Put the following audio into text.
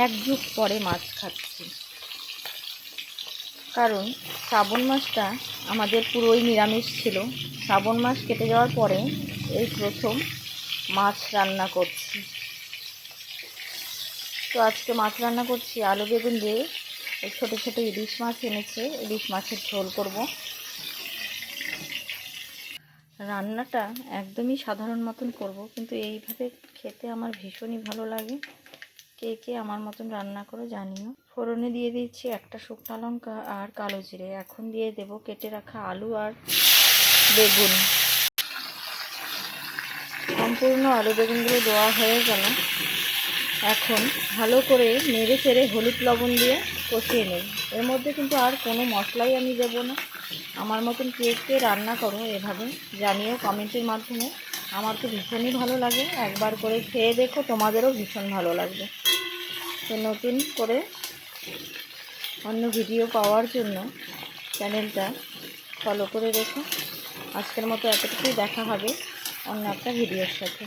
এক যুগ পরে মাছ খাচ্ছি, কারণ শ্রাবণ মাসটা আমাদের পুরোই নিরামিষ ছিল। শ্রাবণ মাস কেটে যাওয়ার পরে এই প্রথম মাছ রান্না করছি। তো আজকে মাছ রান্না করছি আলু বেগুন দিয়ে। ছোটো ছোটো ইলিশ মাছ এনেছে, ইলিশ মাছের ঝোল করব। রান্নাটা একদমই সাধারণ মতন করব, কিন্তু এইভাবে খেতে আমার ভীষণই ভালো লাগে। কে কে আমার মতন রান্না করে জানিও। ফোড়নে দিয়ে দিচ্ছি একটা শুকনো লঙ্কা আর কালো জিরে। এখন দিয়ে দেব কেটে রাখা আলু আর বেগুন। সম্পূর্ণ আলু বেগুনগুলো দেওয়া হয়ে গেল। এখন ভালো করে নেড়ে চেড়ে হলুদ লবণ দিয়ে কষিয়ে নেব। এর মধ্যে কিন্তু আর কোনো মশলাই আমি দেবো না। আমার মতন কে কে রান্না করো এভাবে জানিও কমেন্টের মাধ্যমে। আমার তো ভীষণই ভালো লাগে, একবার করে খেয়ে দেখো, তোমাদেরও ভীষণ ভালো লাগবে। তো নতুন করে অন্য ভিডিও পাওয়ার জন্য চ্যানেলটা ফলো করে রেখো। আজকের মতো এতটুকুই, দেখা হবে অন্য একটা ভিডিওর সাথে।